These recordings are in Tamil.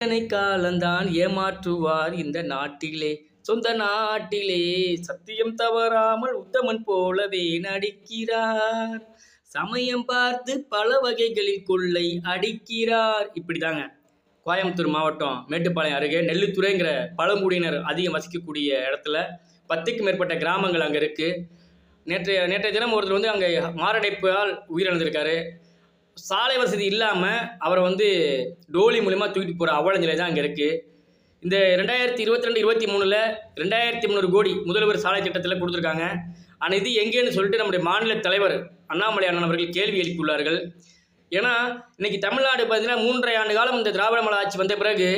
இத்தனை காலந்தான் ஏமாற்றுவார் இந்த நாட்டிலே, சொந்த நாட்டிலே. சத்தியம் தவறாமல் உத்தமன் போலவே நடிக்கிறார். சமயம் பார்த்து பல வகைகளில் கொள்ளை அடிக்கிறார். இப்படிதாங்க கோயம்புத்தூர் மாவட்டம் மேட்டுப்பாளையம் அருகே நெல்லுத்துறைங்கிற பழங்குடியினர் அதிகம் வசிக்கக்கூடிய இடத்துல 10க்கும் மேற்பட்ட கிராமங்கள் அங்கே இருக்குது. நேற்றைய தினம் ஒருத்தர் வந்து அங்கே மாரடைப்பால் உயிரிழந்திருக்காரு. சாலை வசதி இல்லாமல் அவரை வந்து டோலி மூலிமா தூக்கிட்டு போகிற அவல நிலை தான் அங்கே இருக்குது. இந்த 2022-23 2300 கோடி முதல்வர் சாலை திட்டத்தில் கொடுத்துருக்காங்க. ஆனால் இது எங்கேன்னு சொல்லிட்டு நம்முடைய மாநில தலைவர் அண்ணாமலை அண்ணன் அவர்கள் கேள்வி எழுப்பியுள்ளார்கள். ஏன்னா இன்றைக்கி தமிழ்நாடு பார்த்தீங்கன்னா 3.5 ஆண்டு காலம் இந்த திராவிட மாடல் ஆட்சி வந்த பிறகு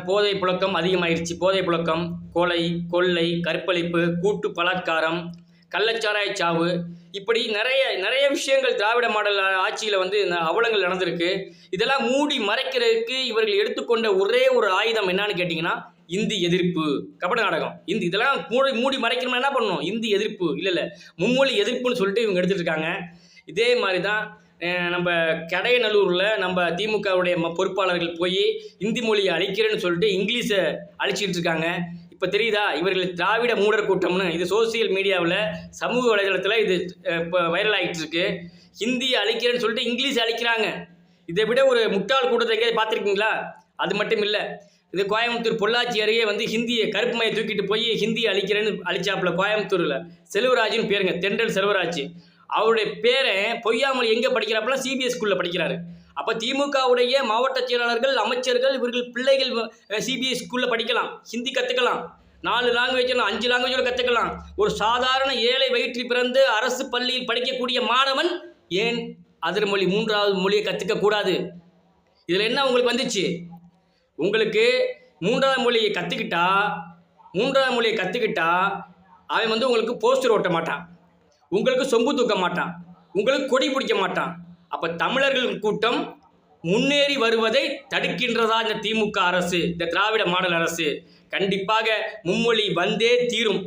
போதை புழக்கம் அதிகமாகிடுச்சு. போதை புழக்கம், கொலை, கொள்ளை, கற்பழிப்பு, கூட்டு பலாத்காரம், கள்ளச்சாராய சாவு, இப்படி நிறைய விஷயங்கள் திராவிட மாடல் ஆட்சியில் வந்து அவலங்கள் நடந்திருக்கு. இதெல்லாம் மூடி மறைக்கிறதுக்கு இவர்கள் எடுத்துக்கொண்ட ஒரே ஒரு ஆயுதம் என்னன்னு கேட்டிங்கன்னா இந்தி எதிர்ப்பு, கபட நாடகம். இதெல்லாம் மூடி மறைக்கணும்னா என்ன பண்ணணும்? இந்தி எதிர்ப்பு இல்லை மும்மொழி எதிர்ப்புன்னு சொல்லிட்டு இவங்க எடுத்துகிட்டு இருக்காங்க. இதே மாதிரி தான் நம்ம கடையநல்லூரில் நம்ம திமுகவுடைய பொறுப்பாளர்கள் போய் இந்தி மொழியை அழிக்கிறேன்னு சொல்லிட்டு இங்கிலீஷை அழிச்சிட்டு இருக்காங்க. இப்போ தெரியுதா இவர்கள் திராவிட மூடர் கூட்டம்னு? இது சோசியல் மீடியாவில் சமூக வலைதளத்தில் இது இப்போ வைரல் ஆகிட்டு இருக்கு. ஹிந்தியை அழிக்கிறேன்னு சொல்லிட்டு இங்கிலீஷ் அழிக்கிறாங்க. இதை விட ஒரு முட்டாள் கூட்டத்தை எங்கேயாவது பார்த்துருக்கீங்களா? அது மட்டும் இல்லை, இது கோயம்புத்தூர் பொள்ளாச்சி அருகே வந்து ஹிந்தியை கருப்பு மையை தூக்கிட்டு போய் ஹிந்தியை அழிக்கிறேன்னு அழிச்சாப்புல கோயம்புத்தூரில் செல்வராஜ்னு பேருங்க, தென்றல் செல்வராஜ். அவருடைய பேரை பொய்யாமொழி எங்கே படிக்கிறாப்புல? சிபிஎஸ் ஸ்கூலில் படிக்கிறாரு. அப்போ திமுகவுடைய மாவட்ட செயலாளர்கள், அமைச்சர்கள், இவர்கள் பிள்ளைகள் சிபிஎஸ் ஸ்கூலில் படிக்கலாம், ஹிந்தி கற்றுக்கலாம், 4 லாங்குவேஜ் 5 லாங்குவேஜோடு கற்றுக்கலாம். ஒரு சாதாரண ஏழை வயிற்றில் பிறந்து அரசு பள்ளியில் படிக்கக்கூடிய மாணவன் ஏன் அதர் மொழி 3வது மொழியை கற்றுக்கக்கூடாது? இதில் என்ன உங்களுக்கு வந்துச்சு? உங்களுக்கு 3வது மொழியை கற்றுக்கிட்டா அவன் வந்து உங்களுக்கு போஸ்டர் ஓட்ட மாட்டான், உங்களுக்கு சொம்பு தூக்க மாட்டான், உங்களுக்கு கொடி பிடிக்க மாட்டான். அப்போ தமிழர்கள் கூட்டம் முன்னேறி வருவதை தடுக்கின்றதா இந்த திமுக அரசு, இந்த திராவிட மாடல் அரசு? கண்டிப்பாக மும்மொழி வந்தே தீரும்.